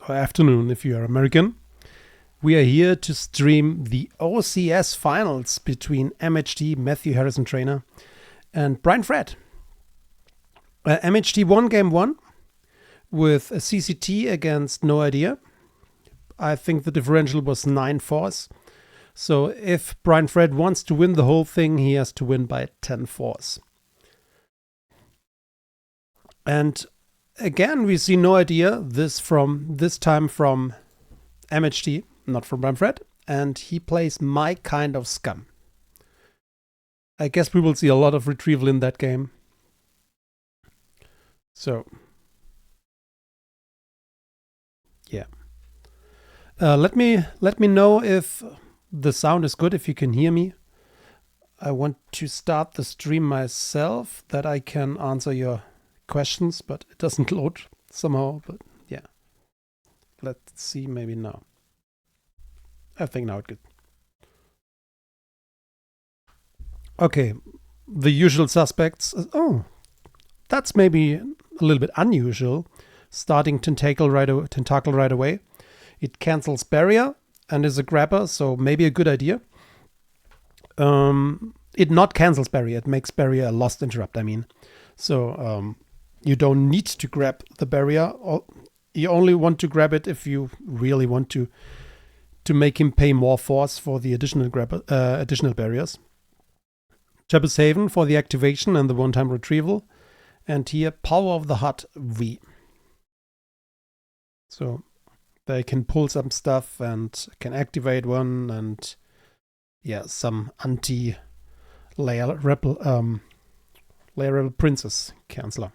or afternoon if you are American. We are here to stream the OCS finals between MHT, Matthew Harrison-Trainor, and Brian Fred. MHT won game 1 with a CCT against No Idea. I think the differential was 9-4s. So if Brian Fred wants to win the whole thing, he has to win by 10-4s. And again, we see No Idea this time from MHT, not from Brian Fred, and he plays My Kind of Scum. I guess we will see a lot of retrieval in that game. So, yeah. Let me know if the sound is good, if you can hear me. I want to start the stream myself, that I can answer your questions, but it doesn't load somehow. But yeah, let's see, maybe now. I think now it's good. Okay, the usual suspects. Oh, that's maybe a little bit unusual. Starting tentacle right away. It cancels barrier and is a grabber, so maybe a good idea. It not cancels barrier, it makes barrier a lost interrupt, I mean. So you don't need to grab the barrier. You only want to grab it if you really want to make him pay more force for the additional barriers. Jabber's Haven for the activation and the one-time retrieval. And here, Power of the Hut V. So they can pull some stuff and can activate one, and yeah, some anti-layer rebel princess canceller.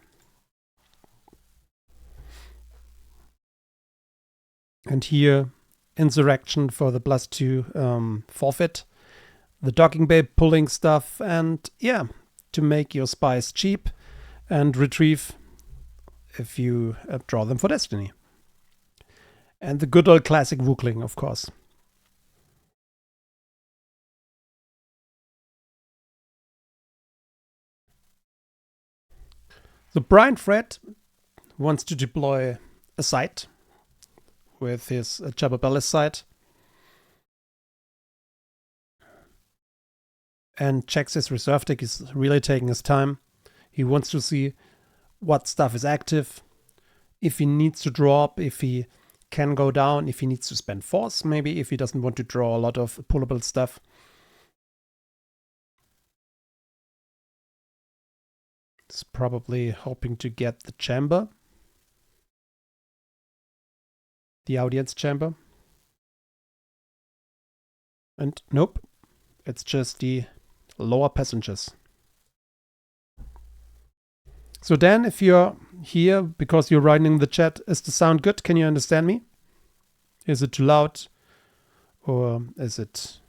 And here, Insurrection for the +2 forfeit. The docking bay pulling stuff, and yeah, to make your spies cheap and retrieve if you draw them for Destiny. And the good old classic Wookling, of course. So Brian Fred wants to deploy a site with his Jabba Bellis site. And checks his reserve deck. He's really taking his time. He wants to see what stuff is active, if he needs to drop, if he can go down, if he needs to spend force, maybe if he doesn't want to draw a lot of pullable stuff. He's probably hoping to get the chamber, the audience chamber. And nope, it's just the lower passengers. So Dan, if you're here because you're writing in the chat, is the sound good? Can you understand me? Is it too loud? Or is it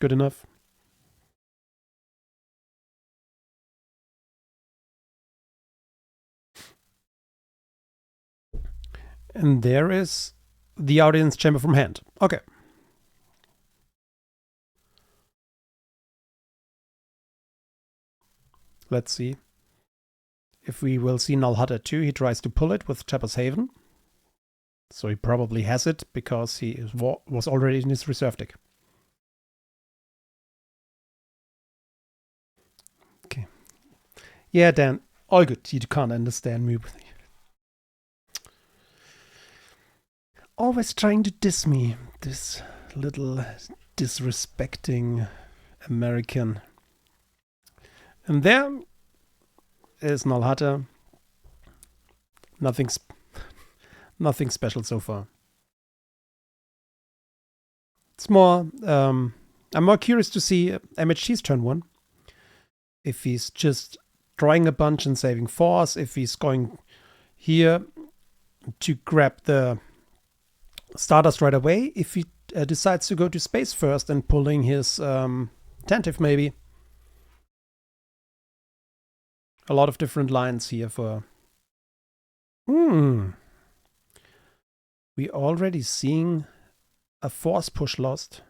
good enough? And there is the audience chamber from hand. Okay. Let's see if we will see Null Hutter too. He tries to pull it with Jabber's Haven. So he probably has it because he was already in his reserve deck. Okay. Yeah, Dan, all good. You can't understand me. Always trying to diss me, this little disrespecting American. And there is Null Hutter. Nothing special so far. It's more, I'm more curious to see MHT's turn 1. If he's just drawing a bunch and saving force, if he's going here to grab the Stardust right away, if he decides to go to space first and pulling his Tantive maybe. A lot of different lines here for... We already seeing a force push lost.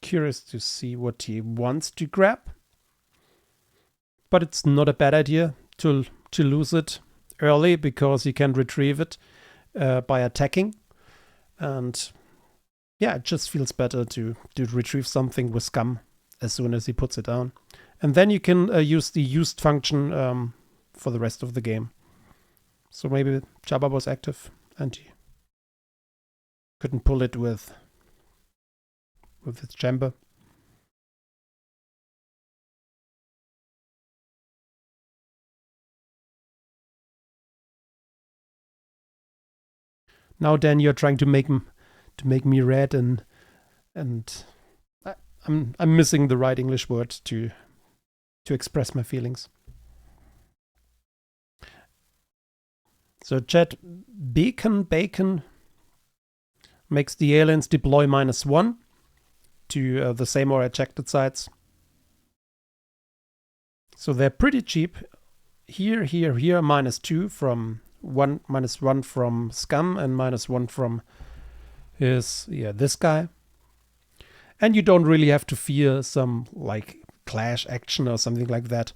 Curious to see what he wants to grab. but it's not a bad idea to lose it early because you can retrieve it by attacking. And yeah, it just feels better to retrieve something with scum as soon as he puts it down. And then you can use the used function for the rest of the game. So maybe Jabba was active and he couldn't pull it with its chamber. Now Dan, you're trying to make me red, and I'm missing the right English word to express my feelings. So chat, bacon makes the aliens deploy -1 to the same or ejected sites. So they're pretty cheap. Here, -2 from -1 from Scum and -1 from this guy. And you don't really have to fear some like clash action or something like that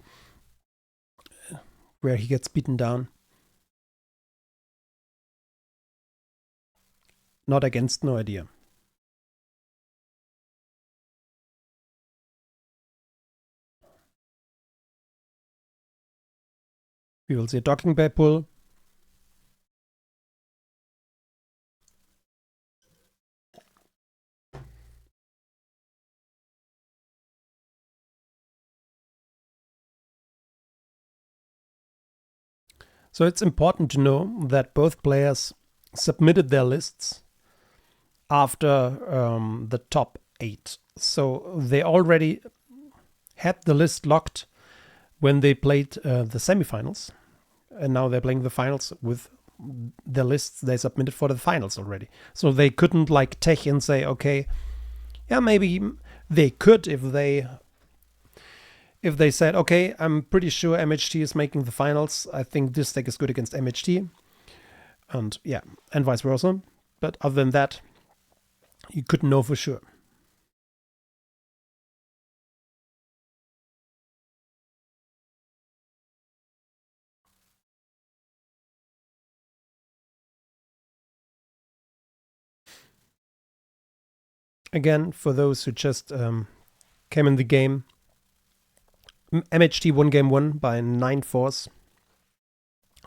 where he gets beaten down. Not against, no idea. We will see a docking bay pull. So it's important to know that both players submitted their lists after the top 8. So they already had the list locked when they played the semifinals. And now they're playing the finals with the lists they submitted for the finals already. So they couldn't like tech and say, okay, yeah, maybe they could if they said, okay, I'm pretty sure MHT is making the finals. I think this deck is good against MHT. And yeah, and vice versa. But other than that, you couldn't know for sure. Again, for those who just came in the game, MHT won game 1 by 9-4.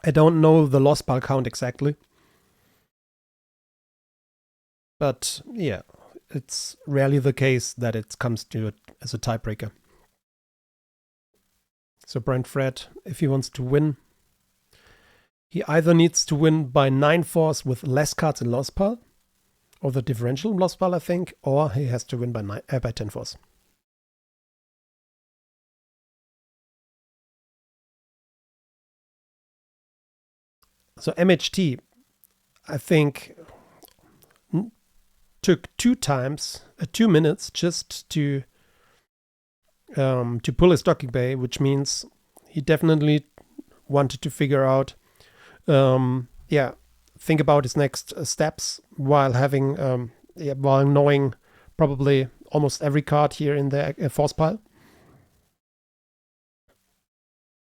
I don't know the loss pile count exactly. But yeah, it's rarely the case that it comes to it as a tiebreaker. So Brent Fred, if he wants to win, he either needs to win by 9-4 with less cards in loss pile, or the differential loss pile, I think, or he has to win by 10-4. So MHT, I think, took 2 minutes just to pull his docking bay, which means he definitely wanted to figure out, think about his next steps while having, while knowing probably almost every card here in the force pile.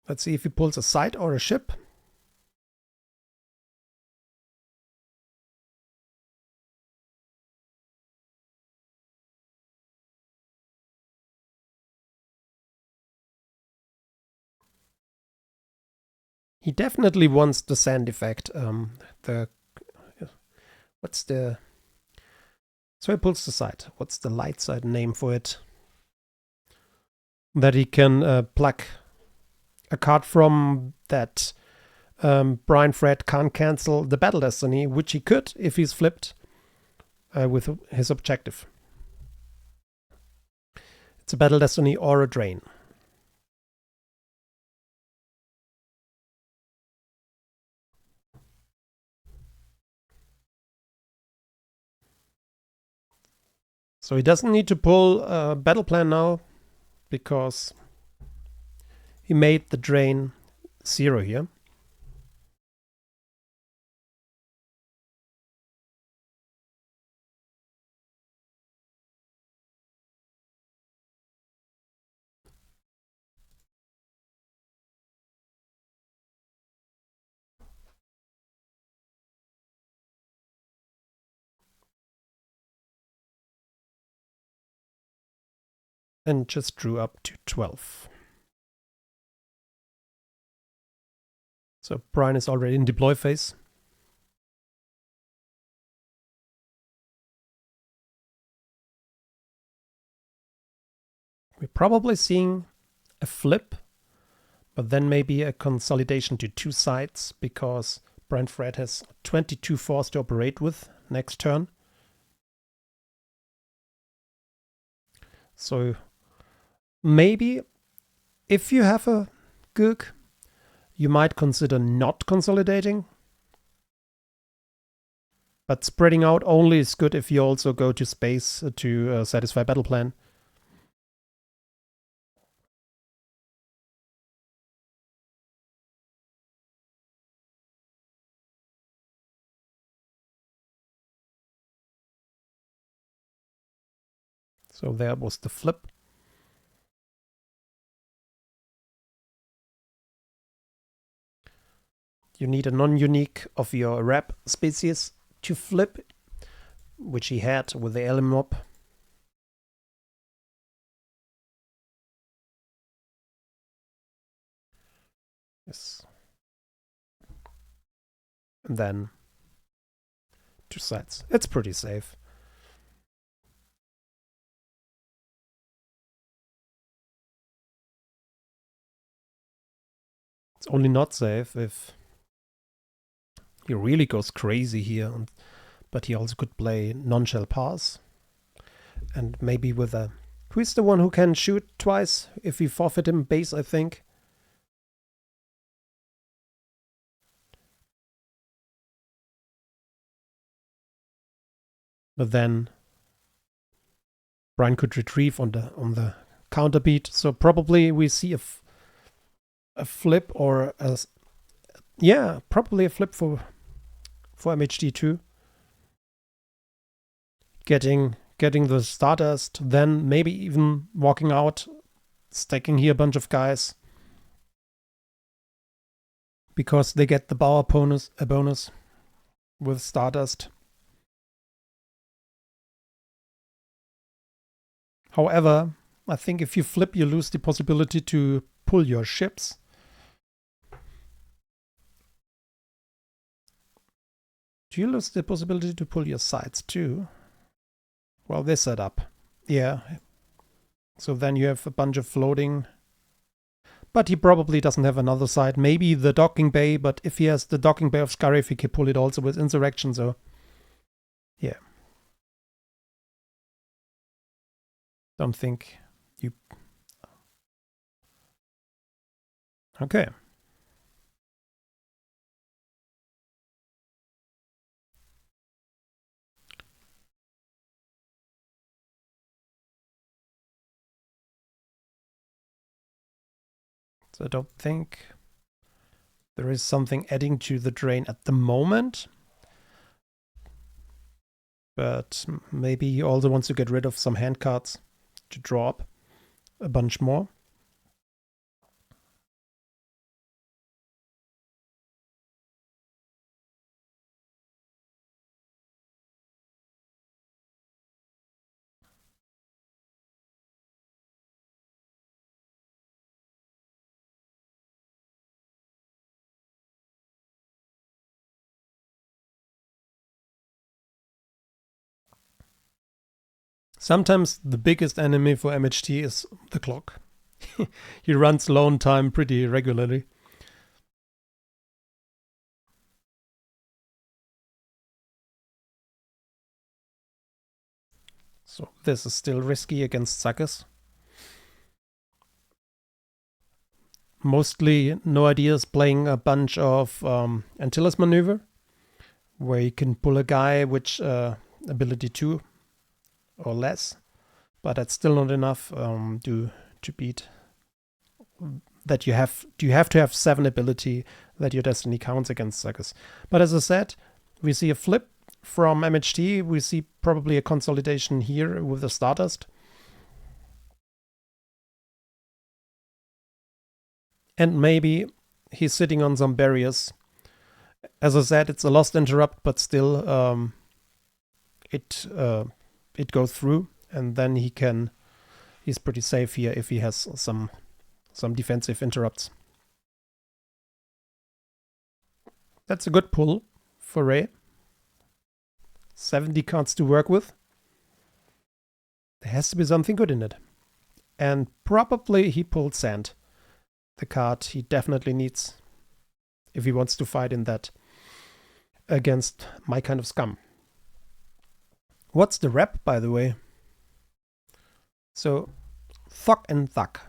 Let's see if he pulls a site or a ship. He definitely wants the sand effect. So he pulls the site. What's the light side name for it? That he can pluck a card from that Brian Fred can't cancel the Battle Destiny, which he could if he's flipped with his objective. It's a Battle Destiny or a Drain. So he doesn't need to pull a battle plan now because he made the Drain 0 here. and just drew up to 12. So Brian is already in deploy phase. We're probably seeing a flip, but then maybe a consolidation to two sides, because Brian Fred has 22 fours to operate with next turn. So maybe if you have a Goog, you might consider not consolidating. But spreading out only is good if you also go to space to satisfy battle plan. So there was the flip. You need a non-unique of your rep species to flip, which he had with the alien mob. Yes. And then two sides. It's pretty safe. It's only not safe if he really goes crazy here, but he also could play non-shell pass. And maybe with a... Who is the one who can shoot twice if we forfeit him base, I think? But then Brian could retrieve on the counter beat. So probably we see a flip or a... Yeah, probably a flip for MHD2. Getting the Stardust, then maybe even walking out, stacking here a bunch of guys. Because they get the Bauer bonus, a bonus with Stardust. However, I think if you flip, you lose the possibility to pull your ships. Do you lose the possibility to pull your sides too? Well, this setup. Yeah. So then you have a bunch of floating. But he probably doesn't have another side. Maybe the docking bay, but if he has the docking bay of Scarif, he can pull it also with Insurrection, so... Yeah. Don't think you... Okay. So I don't think there is something adding to the drain at the moment. But maybe he also wants to get rid of some hand cards to draw up a bunch more. Sometimes the biggest enemy for MHT is the clock. He runs low on time pretty regularly. So this is still risky against suckers. Mostly no ideas playing a bunch of Antilles maneuver, where you can pull a guy which ability 2 or less, but that's still not enough to beat. That you have to have 7 ability that your destiny counts against suckers. But as I said, we see a flip from MHT. We see probably a consolidation here with the Stardust. And maybe he's sitting on some barriers. As I said, it's a lost interrupt, but still it goes through, and then he can he's pretty safe here if he has some defensive interrupts. That's a good pull for Ray. 70 cards to work with. There has to be something good in it. And probably he pulled Sand. The card he definitely needs if he wants to fight in that against my kind of scum. What's the rep, by the way? So, Thok and Thuk.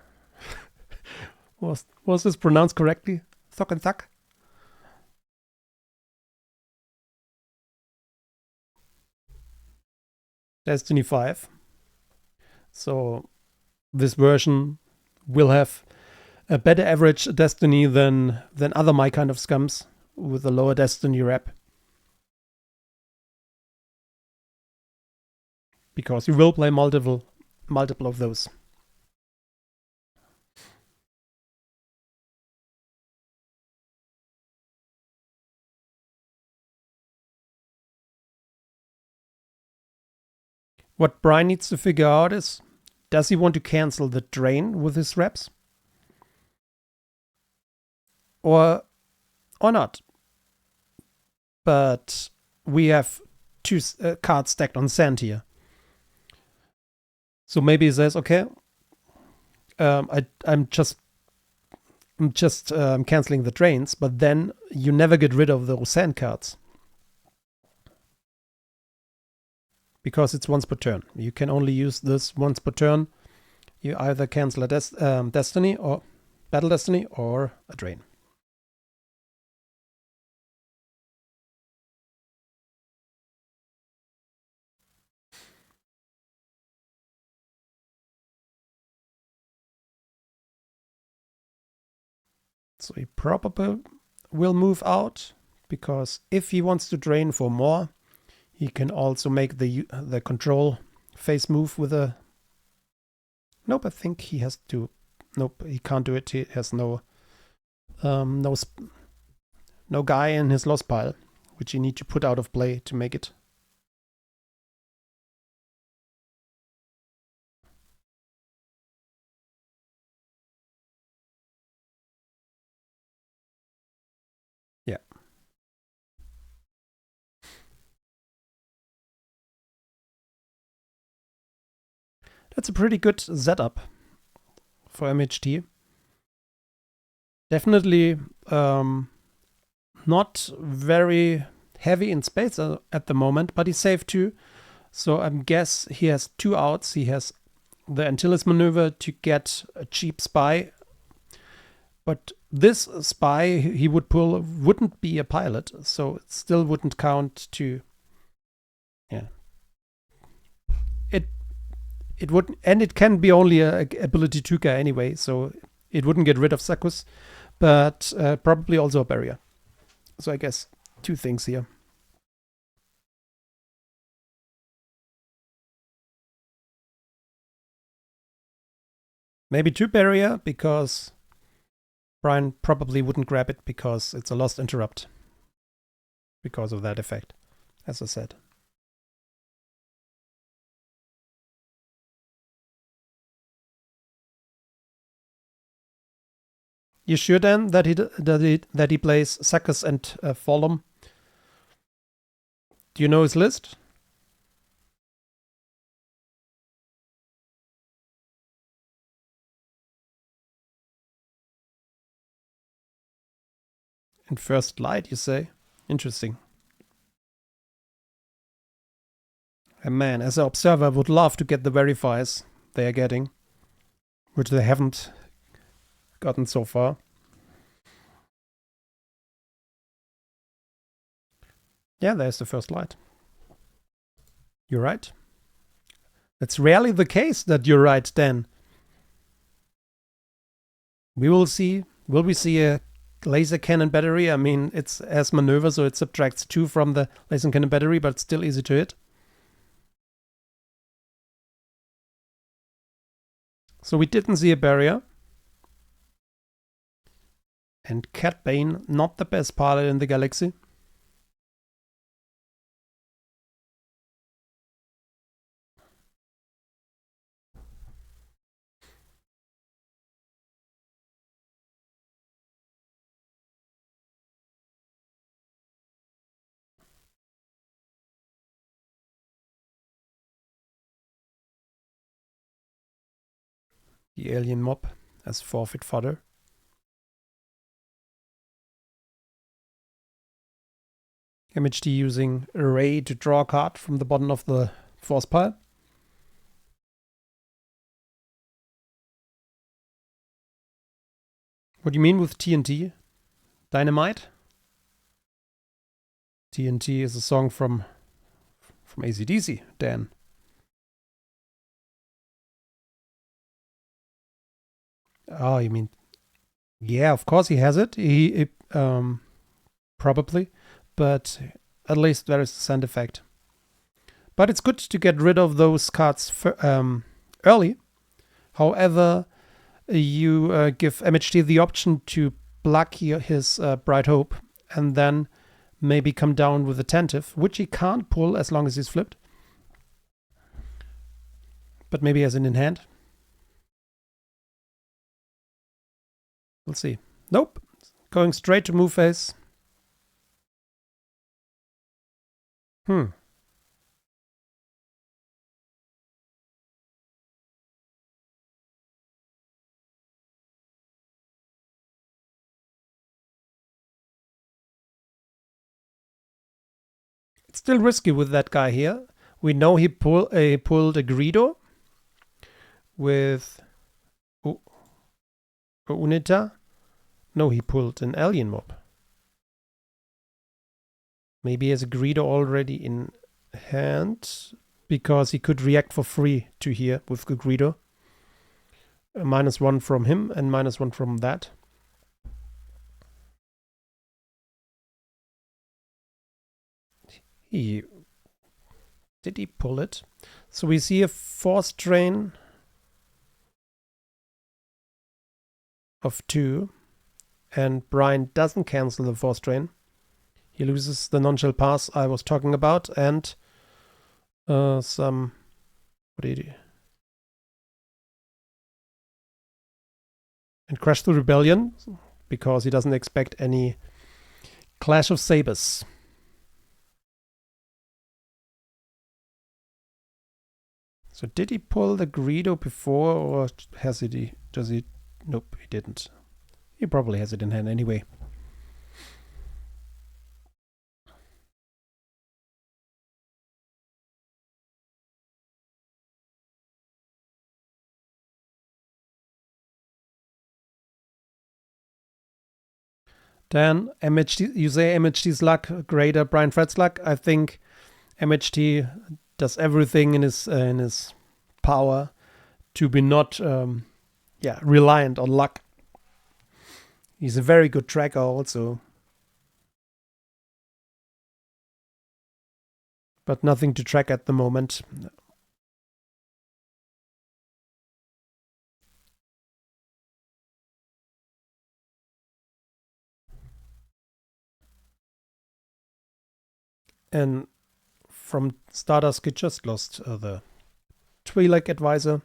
Was this pronounced correctly? Thok and Thuk? Destiny 5. So this version will have a better average Destiny than other my kind of scums with a lower Destiny rep. Because you will play multiple of those. What Brian needs to figure out is, does he want to cancel the drain with his reps? Or not? But we have 2 cards stacked on Sand here. So maybe he says, okay, I'm just canceling the drains, but then you never get rid of those Sand cards. Because it's once per turn. You can only use this once per turn. You either cancel a Destiny or Battle Destiny or a Drain. So he probably will move out, because if he wants to drain for more, he can also make the control phase move with a... Nope, I think he has to... Nope, he can't do it. He has no guy in his loss pile, which you need to put out of play to make it. Yeah. That's a pretty good setup for MHT. Definitely not very heavy in space at the moment, but he's safe too. So I guess he has 2 outs. He has the Antilles maneuver to get a cheap spy. But this spy he would pull wouldn't be a pilot, so it still wouldn't count to... Yeah. It would, and it can be only a ability 2 guy anyway, so it wouldn't get rid of Sakus, but probably also a barrier. So I guess 2 things here. Maybe 2 barrier, because Brian probably wouldn't grab it because it's a lost interrupt. Because of that effect, as I said. You sure then that he plays Sakus and Folum? Do you know his list? In First Light, you say? Interesting. And man, as an observer, I would love to get the verifiers they are getting, which they haven't gotten so far. Yeah, there's the First Light. You're right. It's rarely the case that you're right, Dan. We will see. Will we see a laser cannon battery? I mean, it's as maneuver, so it subtracts 2 from the laser cannon battery, but it's still easy to hit. So we didn't see a barrier. And Cat Bane, not the best pilot in the galaxy. the alien mob as forfeit fodder. MHD using array to draw a card from the bottom of the force pile. What do you mean with TNT? Dynamite? TNT is a song from AC/DC, Dan. Oh, you mean... Yeah, of course he has it. He probably. But at least there is a sound effect. But it's good to get rid of those cards early. However, you give MHD the option to block his Bright Hope and then maybe come down with Attentive, which he can't pull as long as he's flipped. But maybe he has it in hand. We'll see. Nope. Going straight to move phase. It's still risky with that guy here. We know he pulled a Greedo with Unita. No, he pulled an alien mob. Maybe he has a Greedo already in hand because he could react for free to here with the Greedo. -1 from him and -1 from that. Did he pull it? So we see a force drain of 2, and Brian doesn't cancel the force drain. He loses the non-shell pass I was talking about, and some... What did he do? And Crash the Rebellion, because he doesn't expect any Clash of Sabers. So did he pull the Greedo before, or does he? Nope, he didn't. He probably has it in hand anyway. Dan, MHD, you say MHD's luck greater Brian Fred's luck. I think MHD does everything in his power to be not reliant on luck. He's a very good tracker also. But nothing to track at the moment. And from Stardust, he just lost the Twi'lek advisor.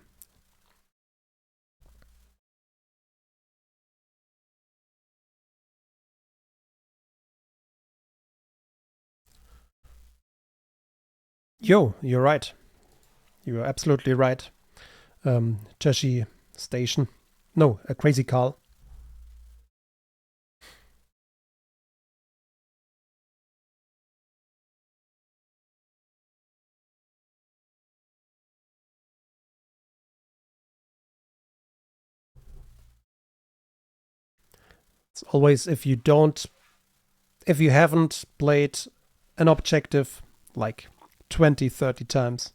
Yo, you're right. You're absolutely right. Chashi Station. No, a Crazy Carl. It's always if you haven't played an objective like 20, 30 times,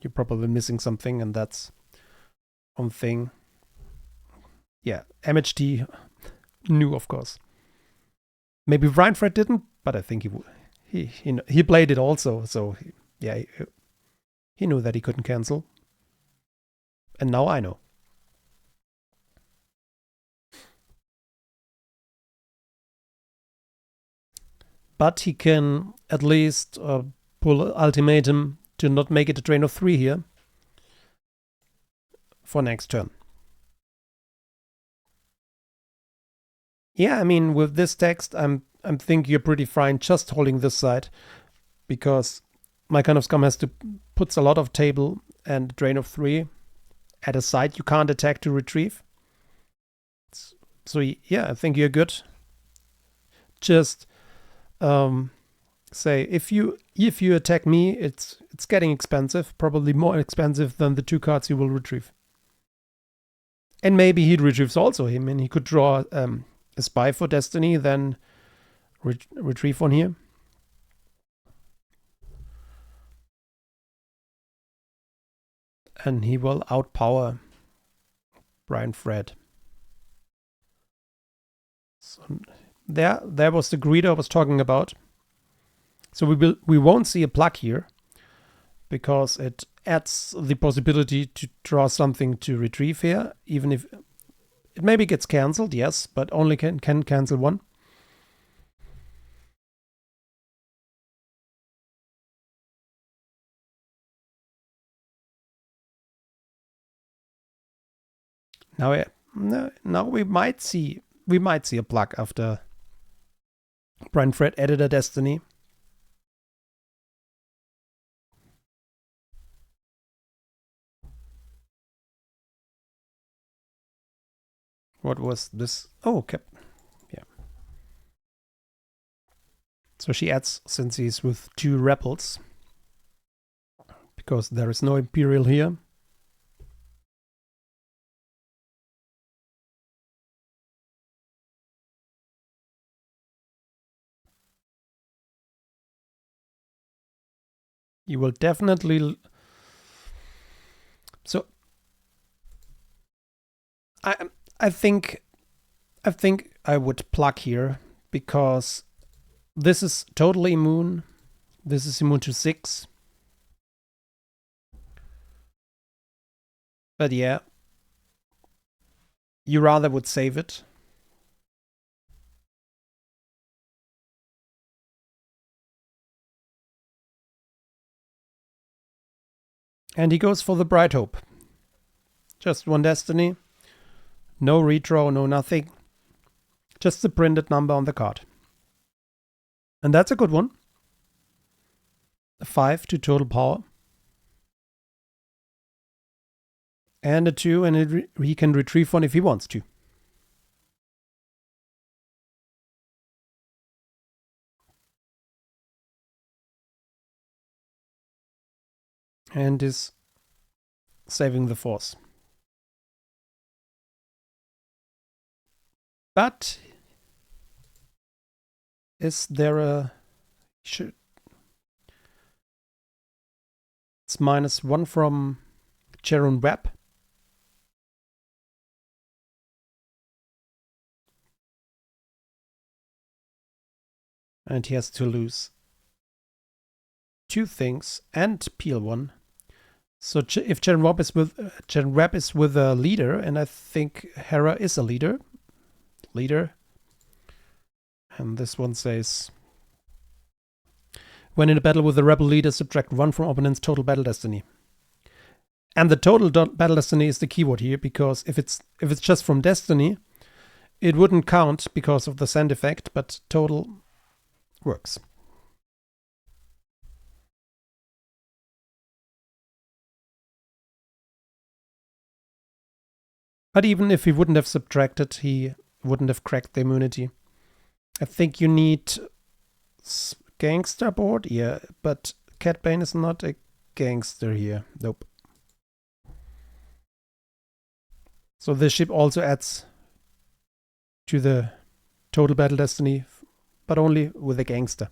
you're probably missing something, and that's one thing. Yeah, MHD knew, of course. Maybe Brian Fred didn't, but I think he played it also, so he knew that he couldn't cancel. And now I know. But he can at least pull ultimatum to not make it a drain of 3 here for next turn. Yeah, I mean, with this text, I'm thinking you're pretty fine just holding this side, because my kind of scum has to puts a lot of table and drain of 3, at a site you can't attack to retrieve. So yeah, I think you're good. Just say if you attack me, it's getting expensive, probably more expensive than the 2 cards you will retrieve. And maybe he retrieves also him, and he could draw a spy for Destiny, then retrieve one here. And he will outpower Brian Fred. So there was the greeter I was talking about. So we won't see a plug here, because it adds the possibility to draw something to retrieve here, even if it maybe gets cancelled, yes, but only can cancel one. Now we might see a plug after Brian Fred added a Destiny. What was this? Oh, okay. Yeah. So she adds, since he's with 2 rebels, because there is no Imperial here. You will definitely. So I think I would plug here, because this is totally immune. This is immune to 6. But yeah, you rather would save it. And he goes for the Bright Hope. Just 1 Destiny. No redraw, no nothing. Just the printed number on the card. And that's a good one. 5 to total power. And a 2, and he can retrieve 1 if he wants to. And is saving the force. But is there a... It's -1 from Jaron Webb. And he has to lose 2 things and peel 1. So if Jaron Webb is with a leader, and I think Hera is a leader. And this one says, when in a battle with a rebel leader, subtract 1 from opponent's total battle destiny. And the total battle destiny is the keyword here, because if it's just from destiny, it wouldn't count because of the send effect, but total works. But even if he wouldn't have subtracted, he wouldn't have cracked the immunity. I think you need gangster board, yeah, but Cat Bane is not a gangster here. Nope. So this ship also adds to the total battle destiny, but only with a gangster.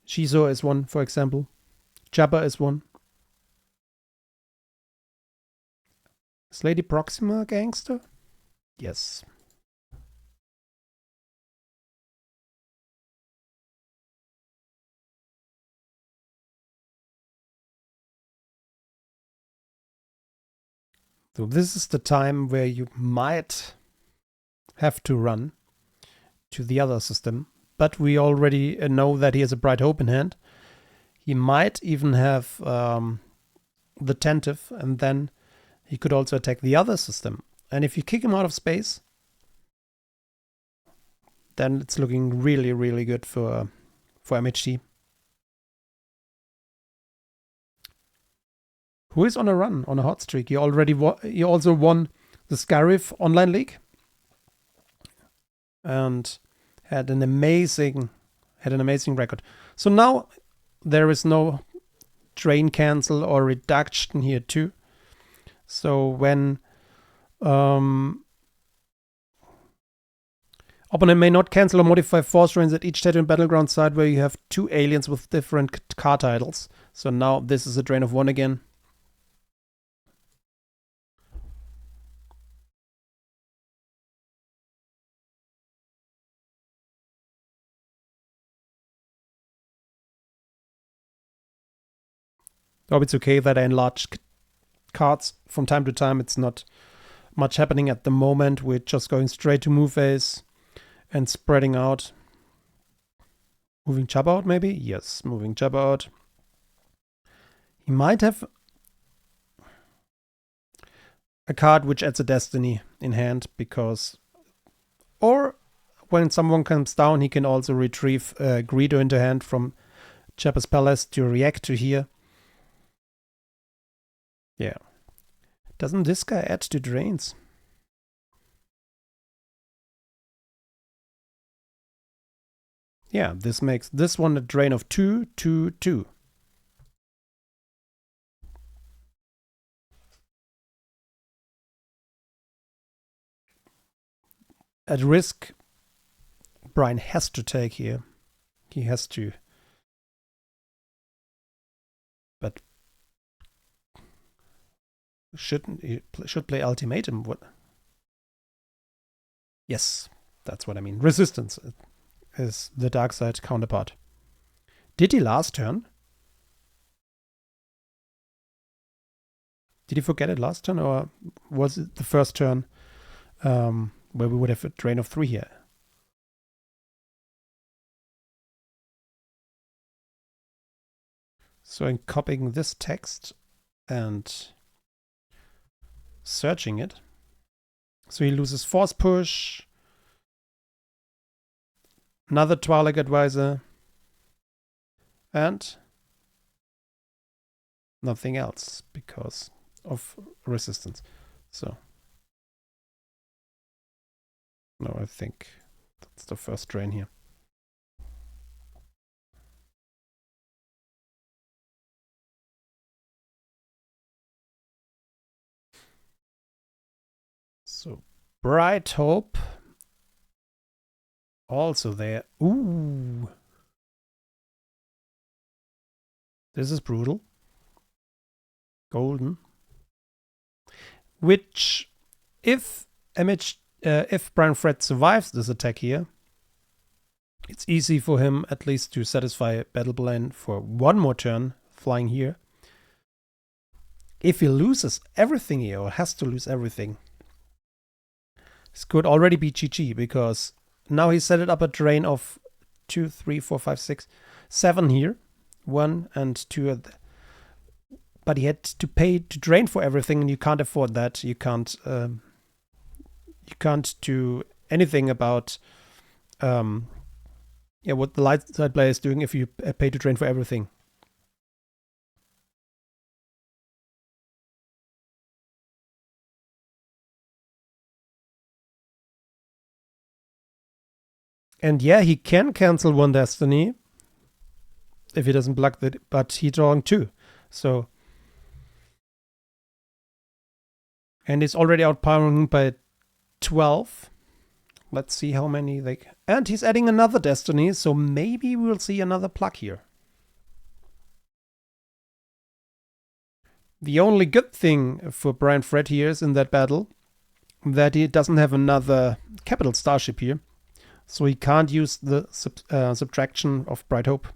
Shizo is 1, for example. Jabba is 1. Is Lady Proxima a gangster? Yes. So this is the time where you might have to run to the other system, but we already know that he has a Bright Hope in hand. He might even have the Tentative, and then he could also attack the other system. And if you kick him out of space, then it's looking really, really good for MHT. who is on a run, on a hot streak. He also won the Scarif online league and had an amazing record. So now there is no drain cancel or reduction here too. So when opponent may not cancel or modify force drains at each Tatooine battleground side where you have 2 aliens with different card titles. So now this is a drain of 1 again. Oh, it's okay that I enlarge cards from time to time. It's not much happening at the moment. We're just going straight to move phase and spreading out. Moving Jabba out, maybe? Yes, moving Jabba out. He might have a card which adds a destiny in hand because... Or when someone comes down, he can also retrieve Greedo into hand from Jabba's palace to react to here. Yeah. Doesn't this guy add to drains? Yeah, this makes this one a drain of 2, 2, 2. At risk, Brian has to take here. He has to. But shouldn't he should play ultimatum? What? Yes, that's what I mean. Resistance is the dark side counterpart. Did he last turn? Did he forget it last turn, or was it the first turn where we would have a drain of 3 here? So in copying this text and searching it, so he loses force push, another Twi'lek advisor, and nothing else because of resistance. So no, I think that's the first drain here. So Bright Hope also there. Ooh. This is brutal. Golden. Which, if Brian Fred survives this attack here, it's easy for him at least to satisfy Battle Plan for 1 more turn, flying here. If he loses everything here, or has to lose everything, this could already be GG, because now he set it up a drain of 2, 3, 4, 5, 6, 7 here. 1 and 2. But he had to pay to drain for everything, and you can't afford that. You can't do anything about what the light side player is doing if you pay to drain for everything. And yeah, he can cancel 1 destiny if he doesn't block that, but he's drawing 2. So, and he's already outpowering by 12. Let's see how many they... And he's adding another destiny, so maybe we'll see another pluck here. The only good thing for Brian Fred here is in that battle that he doesn't have another capital starship here. So he can't use the subtraction of Bright Hope.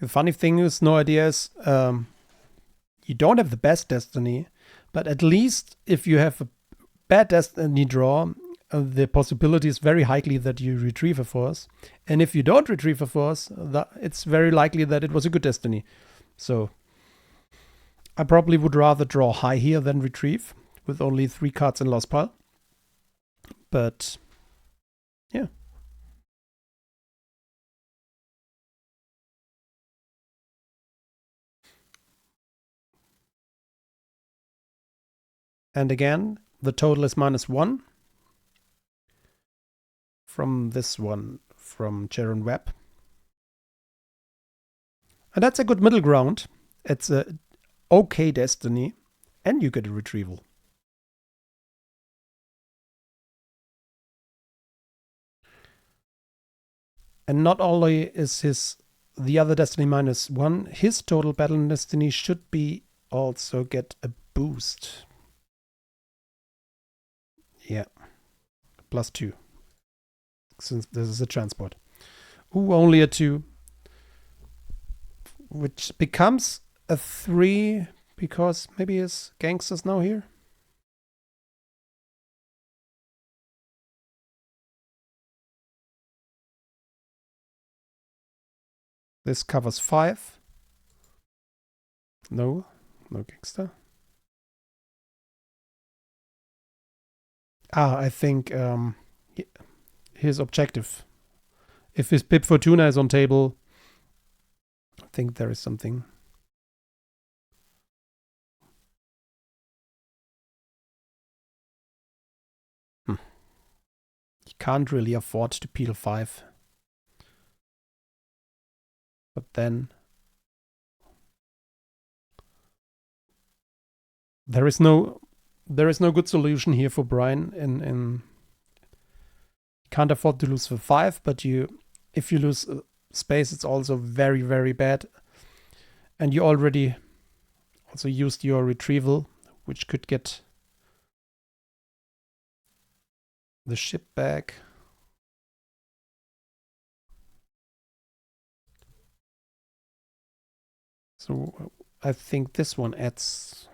The funny thing is, no idea is, you don't have the best destiny, but at least if you have a bad destiny draw, the possibility is very highly that you retrieve a force. And if you don't retrieve a force, it's very likely that it was a good destiny. So I probably would rather draw high here than retrieve with only 3 cards in lost pile. but yeah. And again, the total is -1 from this one, from Jaron Webb. And that's a good middle ground. It's a okay destiny, and you get a retrieval. And not only is the other destiny -1, his total battle destiny should be also get a boost. Yeah, +2. Since this is a transport. Ooh, only a 2. Which becomes a 3 because maybe his gangster's now here. This covers 5. No gangster. I think his objective. If his Pip Fortuna is on table, I think there is something. He can't really afford to peel 5. But then there is no good solution here for Brian. In can't afford to lose for 5, but if you lose space, it's also very, very bad. And you already also used your retrieval, which could get the ship back. So I think this one adds.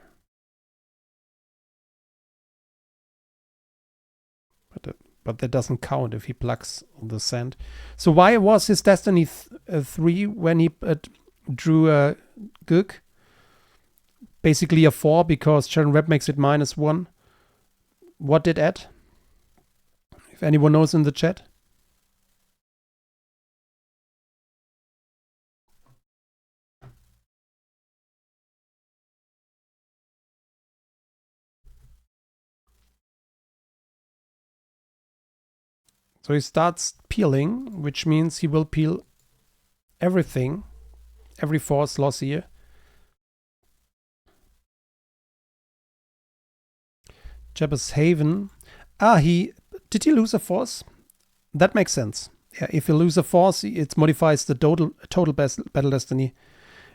But that doesn't count if he plugs the sand. So why was his destiny 3 when he drew a Gook? Basically a 4 because Sharon Webb makes it -1. What did add? If anyone knows in the chat. So he starts peeling, which means he will peel everything, every force loss here. Jabba's Haven. Did he lose a force? That makes sense. Yeah, if you lose a force, it modifies the total battle destiny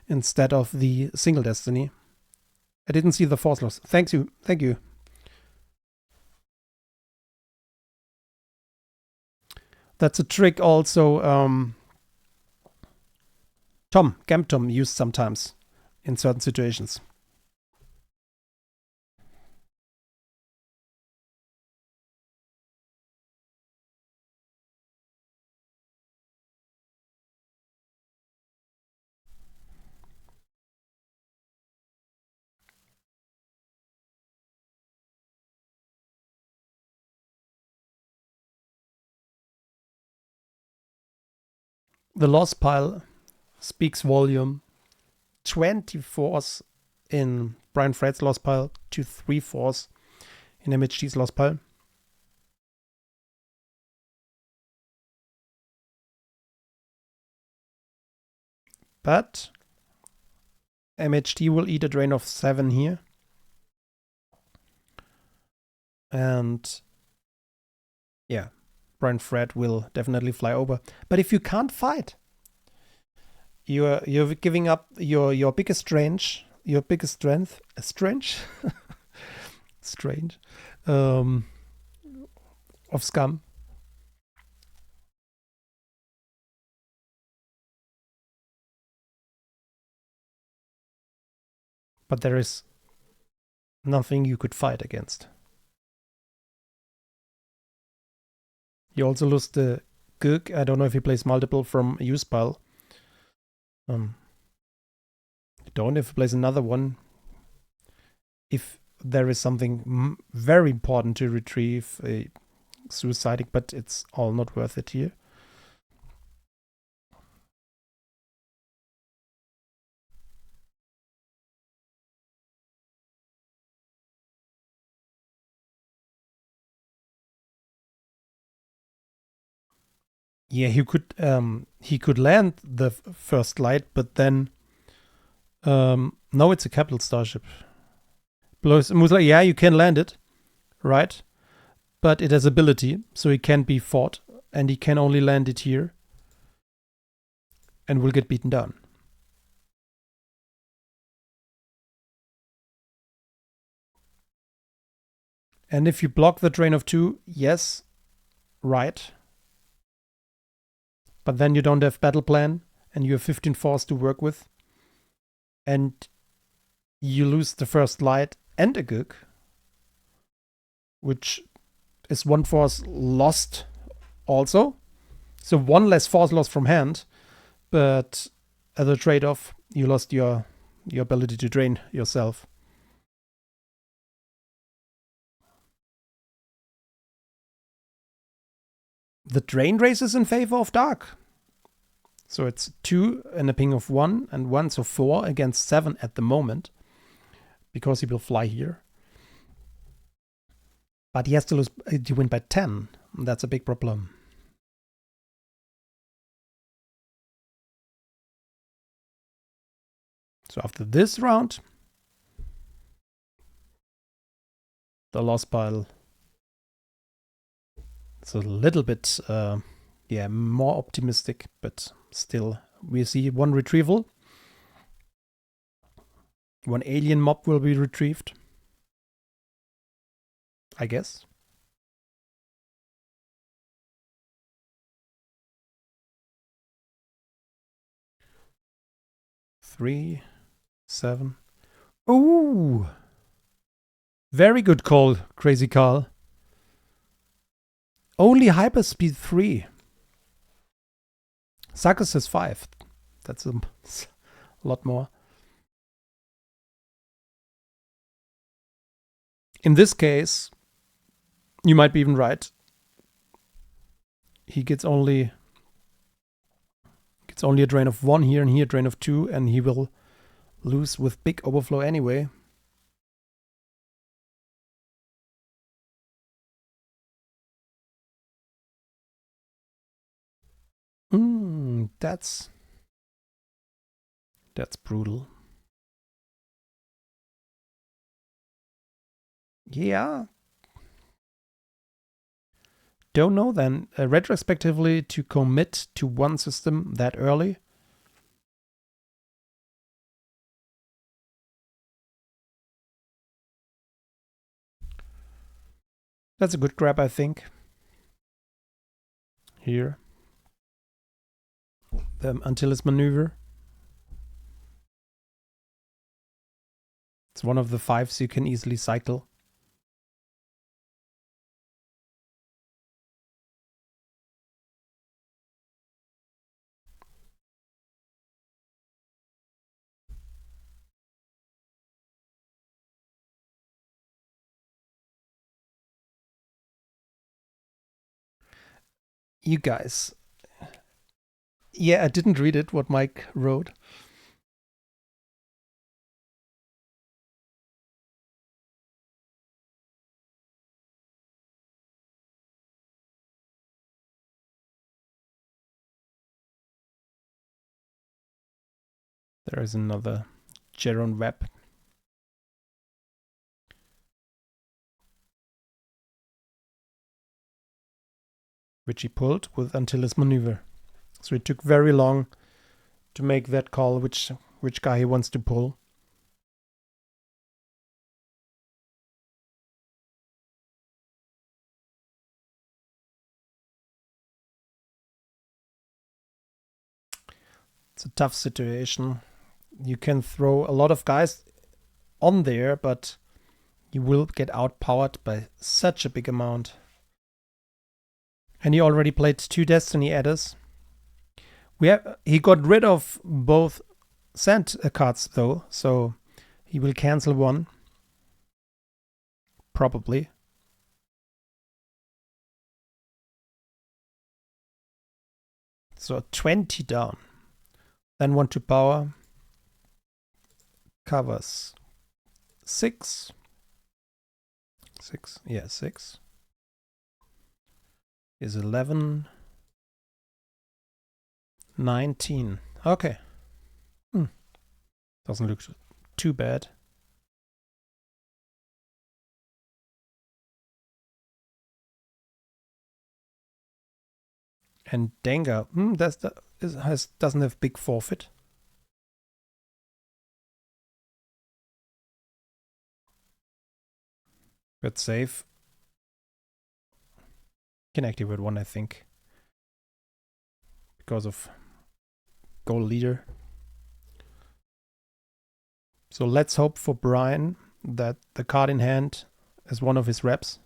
instead of the single destiny. I didn't see the force loss. Thank you. That's a trick also Gamp Tom used sometimes in certain situations. The loss pile speaks volume. 24s in Brian Fred's loss pile to 3/4 in MHG's loss pile. But MHD will eat a drain of 7 here. And yeah, Brian Fred will definitely fly over. But if you can't fight, you're giving up your biggest strength, strange, of scum. But there is nothing you could fight against. You also lose the Gook. I don't know if he plays multiple from a use pile. Don't if he plays another one. If there is something very important to retrieve, suiciding, but it's all not worth it here. Yeah, he could land the first light, but then no, it's a capital starship. Yeah, you can land it, right? But it has ability, so it can't be fought, and he can only land it here, and will get beaten down. And if you block the drain of 2, yes, right. But then you don't have battle plan, and you have 15 force to work with. And you lose the first light and a Gug, which is 1 force lost also. So 1 less force lost from hand, but as a trade-off, you lost your ability to drain yourself. The drain race is in favor of Dark. So it's 2 and a ping of 1 and 1, so 4 against 7 at the moment, because he will fly here. But he has to win by 10. That's a big problem. So after this round, the loss pile is a little bit, more optimistic, but still, we see 1 retrieval. 1 alien mob will be retrieved, I guess. Three, 7. Ooh! Very good call, Crazy Carl. Only hyperspeed 3. Sarkis has 5. That's a lot more. In this case, you might be even right. He gets only a drain of 1 here and here, a drain of 2, and he will lose with big overflow anyway. That's brutal. Yeah. Don't know then. Retrospectively, to commit to 1 system that early. That's a good grab, I think. Here. The Antilles maneuver. It's one of the 5s you can easily cycle. You guys. Yeah, I didn't read it, what Mike wrote. There is another Geron web. Which he pulled with Antilles maneuver. So it took very long to make that call, which guy he wants to pull. It's a tough situation. You can throw a lot of guys on there, but you will get outpowered by such a big amount. And he already played 2 Destiny adders. He got rid of both sand cards though, so he will cancel 1. Probably. So 20 down. Then 1 to power. Covers 6. 6. Yeah, 6. Is 11. 19. Okay. Doesn't look too bad. And Denga, doesn't have big forfeit. But save. Can activate 1, I think. Because of goal leader. So let's hope for Brian that the card in hand is one of his reps.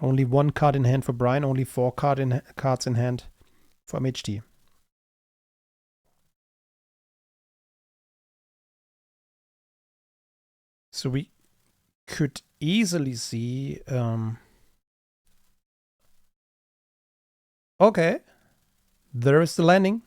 Only 1 card in hand for Brian, only 4 cards in hand for MHT. So we could easily see... okay, there is the landing.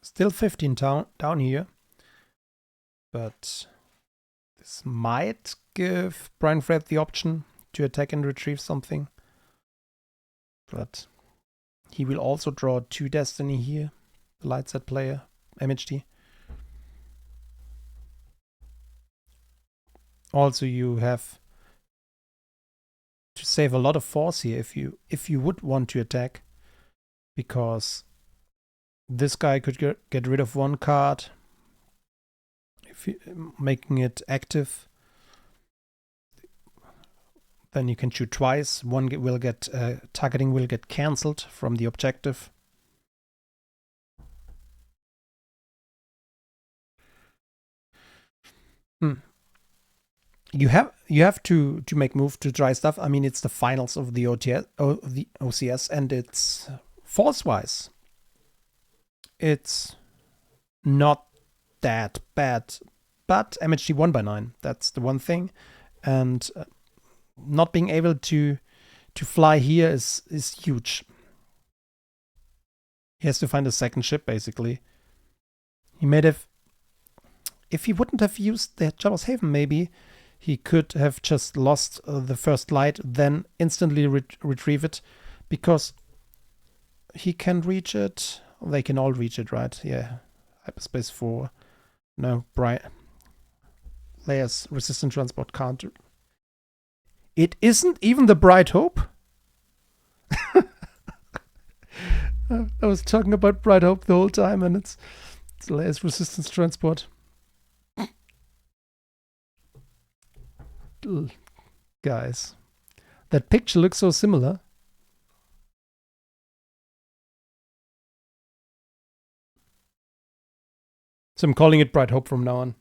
Still 15 down here. But this might give Brian Fred the option to attack and retrieve something. But he will also draw 2 Destiny here. The light set player, MHT. Also, you have to save a lot of force here if you would want to attack, because this guy could get rid of 1 card, making it active. Then you can shoot twice. One will get targeting will get cancelled from the objective. You have to make move to try stuff. I mean, it's the finals of the OCS, and it's force-wise, it's not that bad. But MHT won by 9. That's the one thing, and not being able to fly here is huge. He has to find a second ship, basically. He might have, if he wouldn't have used the Jabba's Haven, maybe he could have just lost the first light, then instantly retrieve it, because he can reach it. They can all reach it, right? Yeah. Hyperspace 4. No, Leia's resistant transport can't. It isn't even the Bright Hope. I was talking about Bright Hope the whole time, and it's Leia's resistance transport. Guys, that picture looks so similar. So I'm calling it Bright Hope from now on.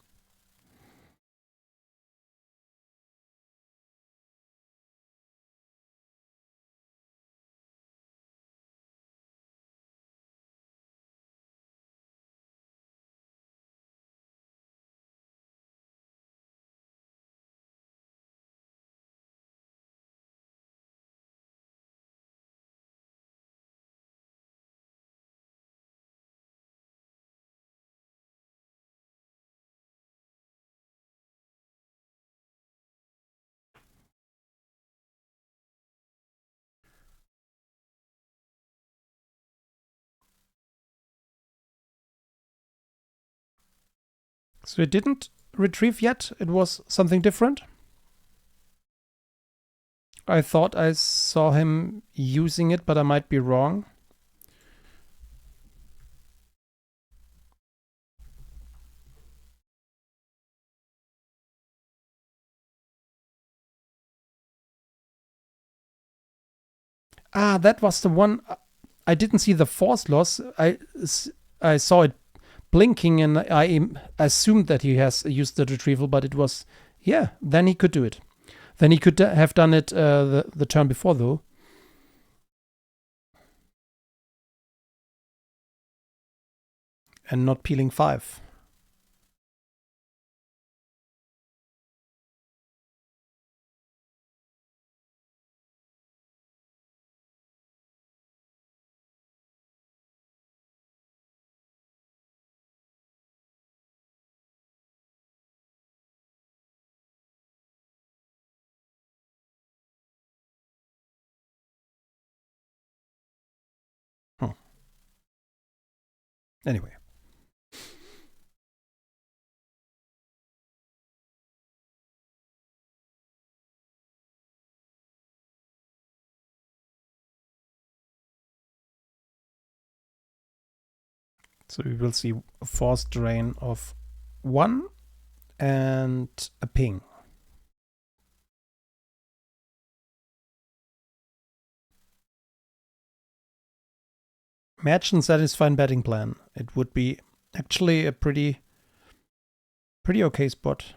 So it didn't retrieve yet. It was something different. I thought I saw him using it, but I might be wrong. Ah, that was the one. I didn't see the force loss. I saw it blinking and I assumed that he has used the retrieval, but it was, yeah, then he could do it. Then he could have done it the turn before, though. And not peeling 5. Huh. Anyway. So we will see a force drain of 1 and a ping. Match and satisfying betting plan. It would be actually a pretty okay spot.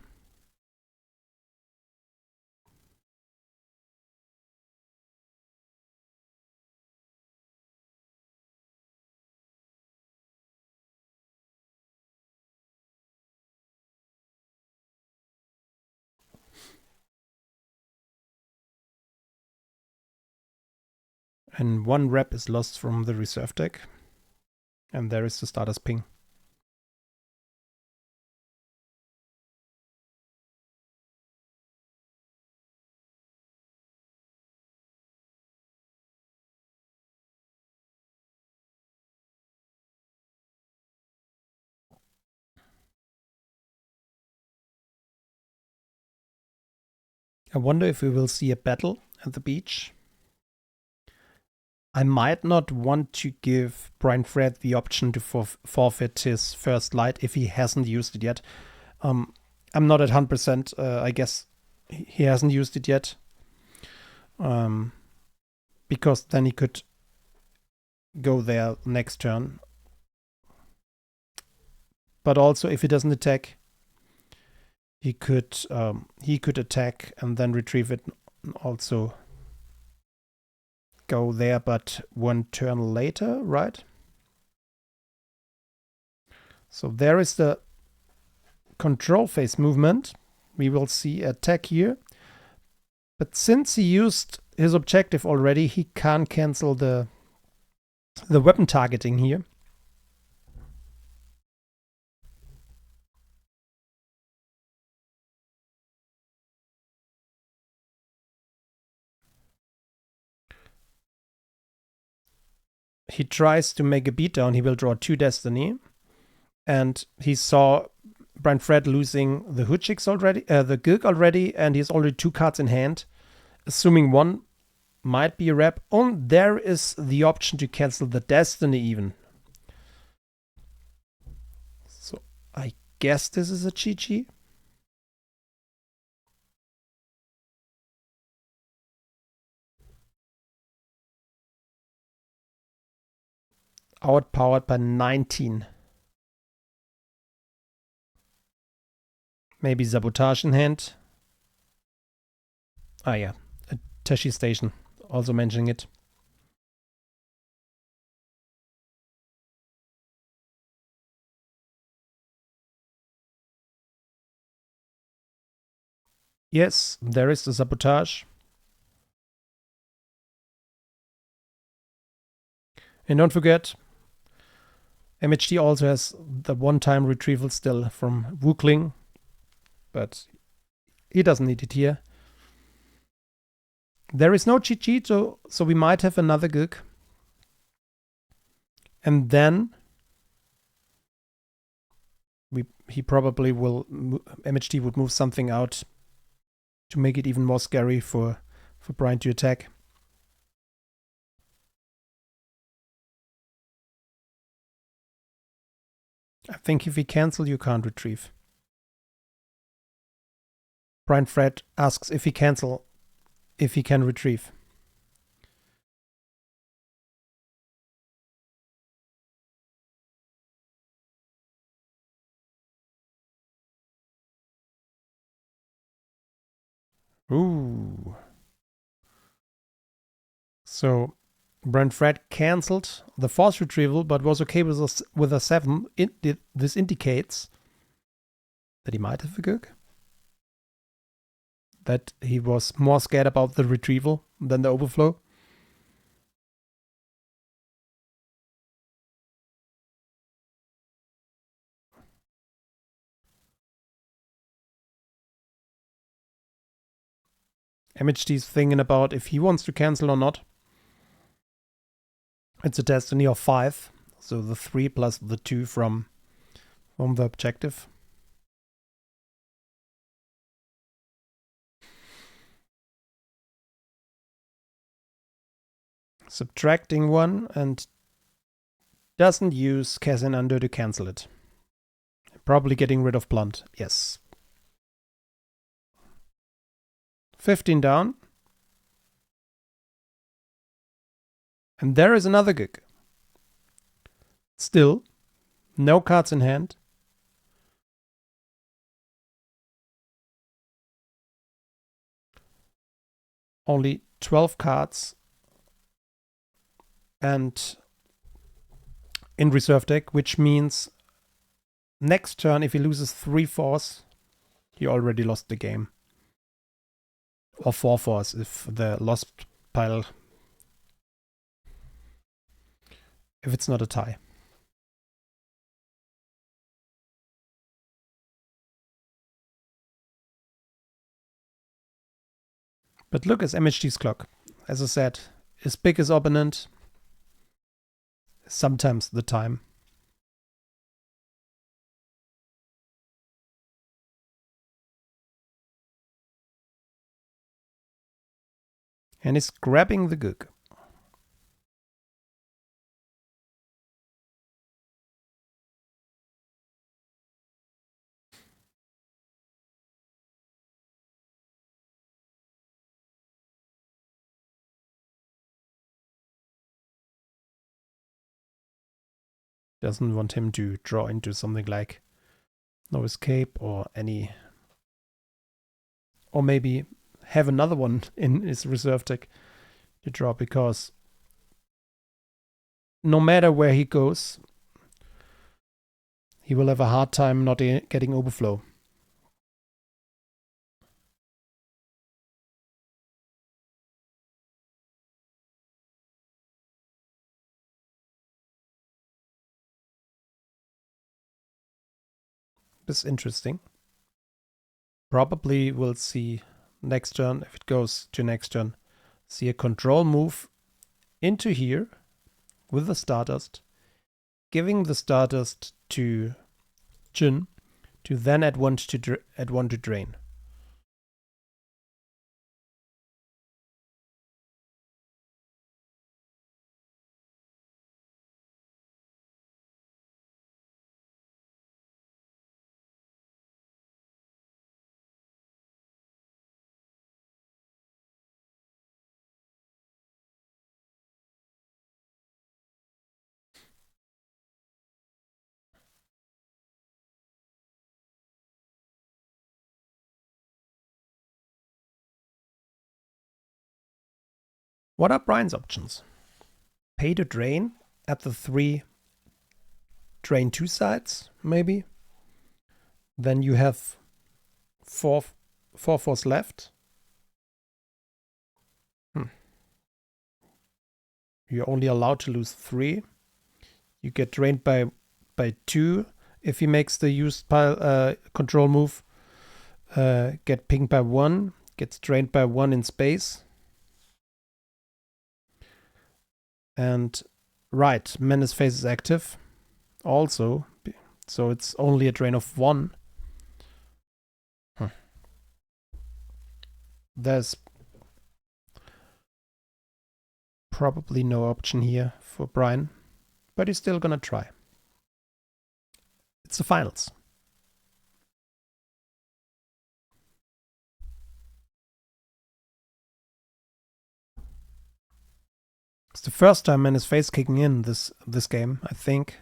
And 1 rep is lost from the reserve deck. And there is the starter's ping. I wonder if we will see a battle at the beach. I might not want to give Brian Fred the option to forfeit his first light if he hasn't used it yet. I'm not at 100%. I guess he hasn't used it yet. Because then he could go there next turn. But also, if he doesn't attack, he could attack and then retrieve it. Also go there, but 1 turn later, right? So there is the control phase movement. We will see attack here. But since he used his objective already, he can't cancel the weapon targeting here. He tries to make a beatdown. He will draw 2 destiny. And he saw Brian Fred losing the Hutchix already, the Gilg already, and he has already 2 cards in hand. Assuming 1 might be a rep. There is the option to cancel the destiny even. So I guess this is a GG. Outpowered by 19. Maybe sabotage in hand. Ah, yeah. A Teshi station. Also mentioning it. Yes, there is the sabotage. And don't forget, MHD also has the one-time retrieval still from Wukling, but he doesn't need it here. There is no GG, so we might have another Gig. And then he probably will, MHD would move something out to make it even more scary for Brian to attack. I think if he cancel, you can't retrieve. Brian Fred asks if he cancel, if he can retrieve. Ooh. So Brent Fred cancelled the force retrieval, but was okay with a 7. This indicates that he might have a Gook. That he was more scared about the retrieval than the overflow. MHD's thinking about if he wants to cancel or not. It's a destiny of 5, so the 3 plus the 2 from the objective. Subtracting 1 and doesn't use Cassian Under to cancel it. Probably getting rid of Blunt, yes. 15 down. And there is another gig. Still, no cards in hand. Only 12 cards. And in reserve deck, which means next turn, if he loses 3 force, he already lost the game. Or 4 force if the lost pile, if it's not a tie. But look at MHD's clock. As I said, as big as opponent, sometimes the time. And he's grabbing the Gook. Doesn't want him to draw into something like no escape or any, or maybe have another one in his reserve deck to draw, because no matter where he goes, he will have a hard time not getting overflow. This is interesting. Probably we'll see next turn, if it goes to next turn, see a control move into here with the Stardust, giving the Stardust to Jin to then add one to drain. What are Brian's options? Pay to drain at the 3 drain 2 sides, maybe. Then you have 4 force left. You're only allowed to lose 3. You get drained by 2 if he makes the used pile control move. Get pinged by 1. Gets drained by 1 in space. And right, Menace phase is active also, so it's only a drain of 1. There's probably no option here for Brian, but he's still gonna try. It's the finals. It's the first time Menace phase kicking in this game, I think.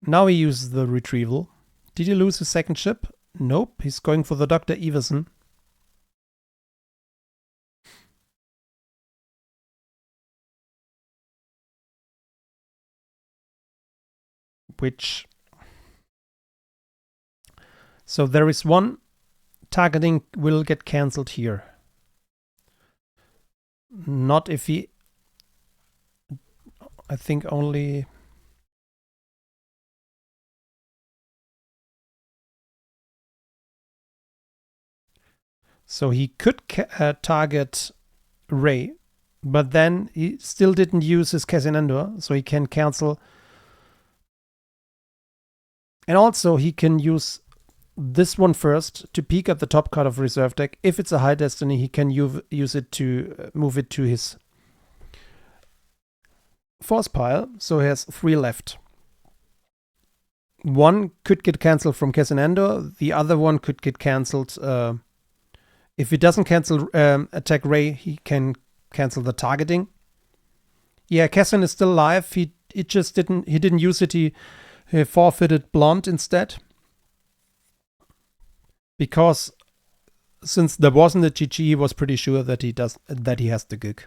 Now he uses the retrieval. Did he lose his second ship? Nope, he's going for the Dr. Everson. Which... So there is one targeting will get cancelled here. Not if he... I think only... So he could target Ray, but then he still didn't use his Cassian, so he can cancel. And also he can use this one first to peek at the top card of reserve deck. If it's a high destiny, he can use it to move it to his force pile. So he has 3 left. One could get cancelled from Cassian, the other one could get cancelled. If he doesn't cancel attack Ray, he can cancel the targeting. Yeah, Cassian is still alive. He didn't use it. He forfeited Blonde instead. Because since there wasn't a GG, he was pretty sure that he has the gig.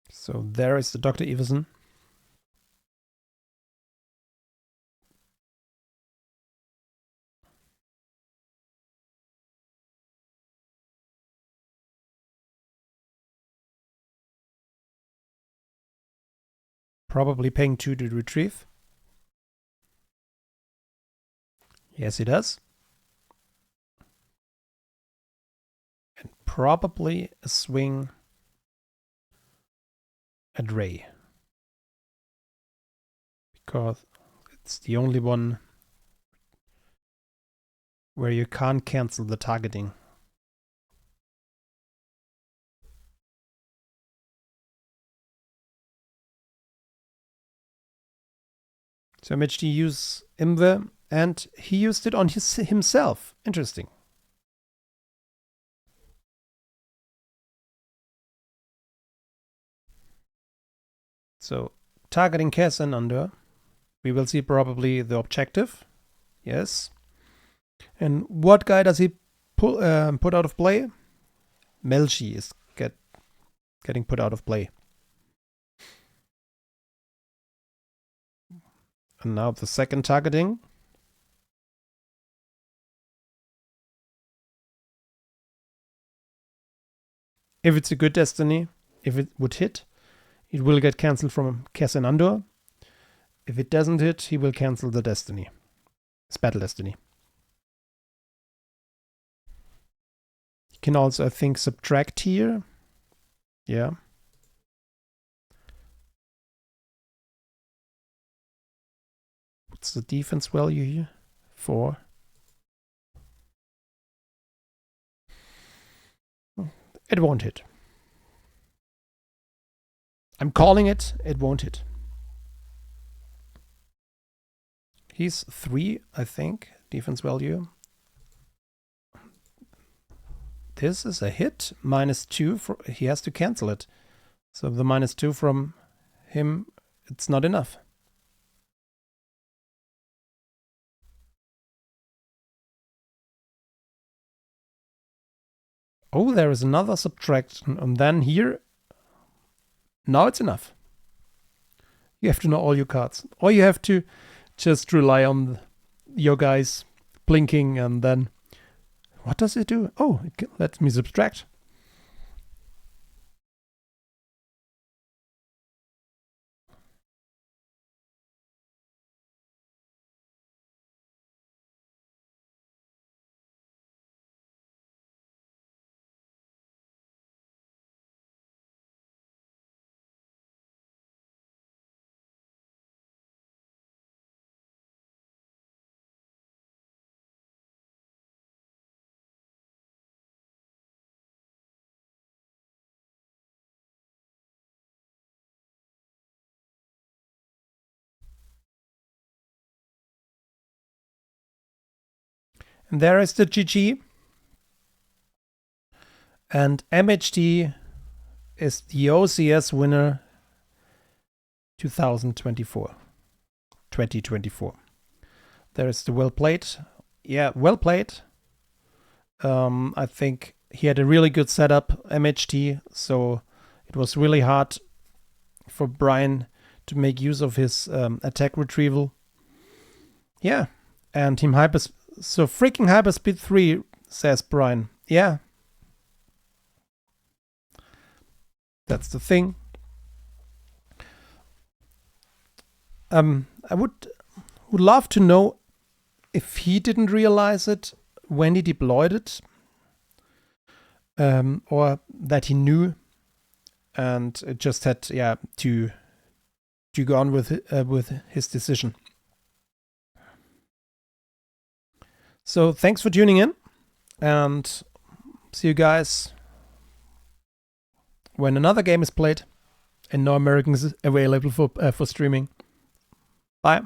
So there is the Dr. Everson. Probably paying 2 to retrieve. Yes, he does. And probably a swing at Ray. Because it's the only one where you can't cancel the targeting. So MHD used Imwe, and he used it on himself. Interesting. So targeting Cassian, we will see probably the objective. Yes. And what guy does he put out of play? Melchi is getting put out of play. And now the second targeting. If it's a good destiny, if it would hit, it will get cancelled from Cassian. If it doesn't hit, he will cancel the destiny. It's battle destiny. You can also, I think, subtract here. Yeah. What's the defense value here? 4. It won't hit. I'm calling it. It won't hit. He's 3, I think, defense value. This is a hit. -2. He has to cancel it. So the -2 from him, it's not enough. Oh, there is another subtraction. And then here, now it's enough. You have to know all your cards. Or you have to just rely on your guys blinking and then... What does it do? Oh, it lets me subtract. And there is the GG. And MHD is the OCS winner 2024. There is the well played. Yeah, well played. I think he had a really good setup, MHD, so it was really hard for Brian to make use of his attack retrieval. Yeah, and Team Hyperspeed. So freaking Hyperspeed 3, says Brian. Yeah. That's the thing. I would love to know if he didn't realize it when he deployed it, or that he knew and it just had to go on with his decision. So thanks for tuning in, and see you guys when another game is played and no Americans available for streaming. Bye.